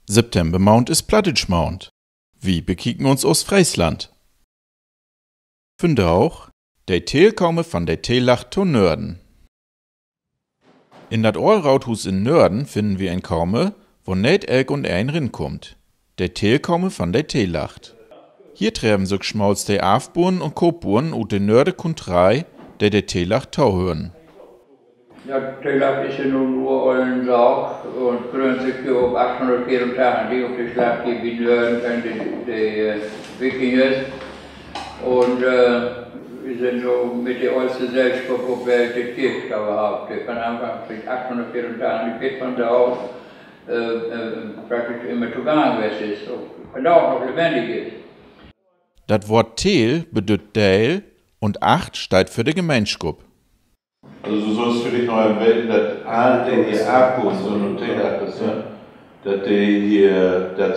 Septembermount ist Plattitschmount. Wie bekicken uns aus Friesland? Finde auch, der Teel komme von der Teelacht to Nörden. In dat Allrauthus in Nörden finden wir ein Kaume, wo net elk und ein rinkommt. Der Teel komme von der Teelacht. Hier treffen sich schmaus der Afburen und Kopburen ut de Nörde Kuntrei, der Teelacht tauhören. Ja, Teelacht ist ja nun uralten Saug und gründet sich hier auf 884 auf die Schlacht gegen Nörden und die Wikingers. Und wir sind so mit der ältesten Gesellschaft auf der Welt, die Kirche überhaupt. Von Anfang bis 884 geht von da aus praktisch immer zugange ist und auch noch lebendig ist. Das Wort Teel bedeutet Dale und 8 steht für die Gemeinschap. Also du sollst für dich noch erwähnen, dass alle die hier Akkus und Teelacht, dass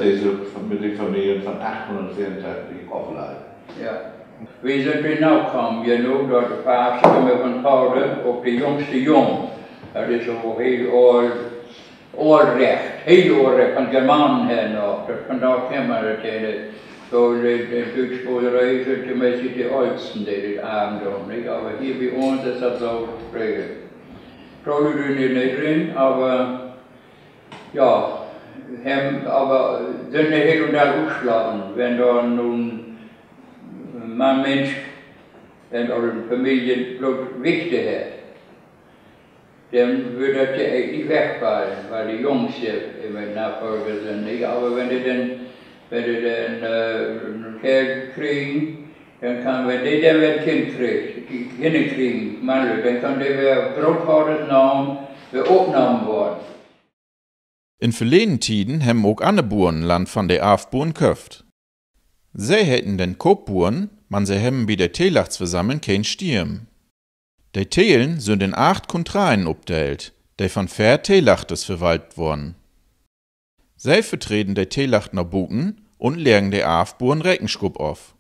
die so mit den Familien von 884 aufladen. Ja. Wie sind wir now gekommen? Je nu door de paas komen van Paulus op de jongste jong. Dat is zo heel oorrecht, heel oorrecht van Germanen her nog. Dat vandaag helemaal het hele. Zo de Duitsboerderij zijn tenminste de oudsten die dit aandoen. Maar hier bij ons is dat zo gesproken. Trouwens doen die niet drin, maar ja, aber sind nicht hin und her ausschlagen, wenn da nun man Mensch oder eine Familie wichtig hat, dann würde das ja eigentlich wegfallen, weil die Jungs ja immer Nachfolger sind. Nicht? Aber wenn die dann einen Kerl kriegen, dann kann, wenn die dann ein Kind kriegt, die Kinder kriegen, Mann, dann kann der Großvaters Namen aufgenommen worden. In verleden Tiden haben auch andere Buren Land von der Afburen köft. Sie hätten den Kopburen, man sie haben bei der Teelachtsversammlung kein Stirn. Die Teelen sind in 8 Kontraien obteilt, die von 4 Teelachtes verwaltet worden. Sie vertreten der Teelacht nach Buten und legen der Afburen Reckenschub auf.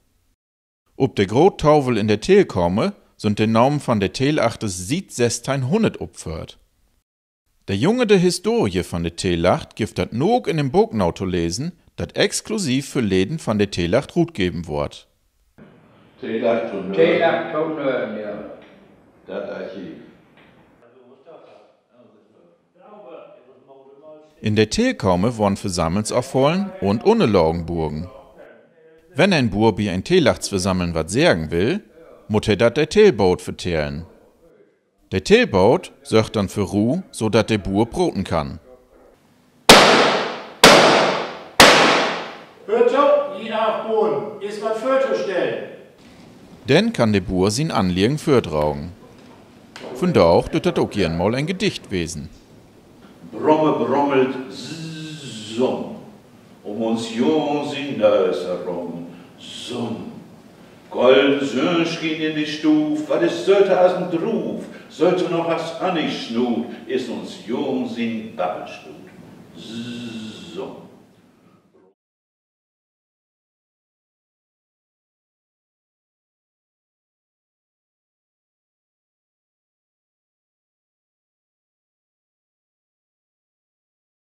Ob der Grottauvel in der Teel komme, sind die Namen von der Teelachtes seit 1600 opfert. Der Junge der Historie von der Teelacht gibt dat nog in dem Buchnau zu lesen, dat exklusiv für Läden von der Teelacht Rut geben wird. Teelacht und Nörden, ja. Das Archiv. In der Teelkaume wurden Versammelsaufholen und Unnelaugenburgen. Wenn ein Bur bei ein Teelachtsversammeln wat sagen will, muss er dat der Teelboot vertellen. Der Teelboot sorgt dann für Ruhe, so dat der Bur broten kann. Hört auf, je nach Boden, ist was vorzustellen. Dann kann der Bur sein Anliegen vortragen. Von da auch tut das auch gern mal ein Gedicht wesen. Bromme brommelt Summ, uns Jungs in Nös herum, Summ. Gold Sönschkin in die Stuf, was ist sollte aus dem Druf, sollte noch was an ich schnut, ist uns Jungs in Babbelstut. Summ.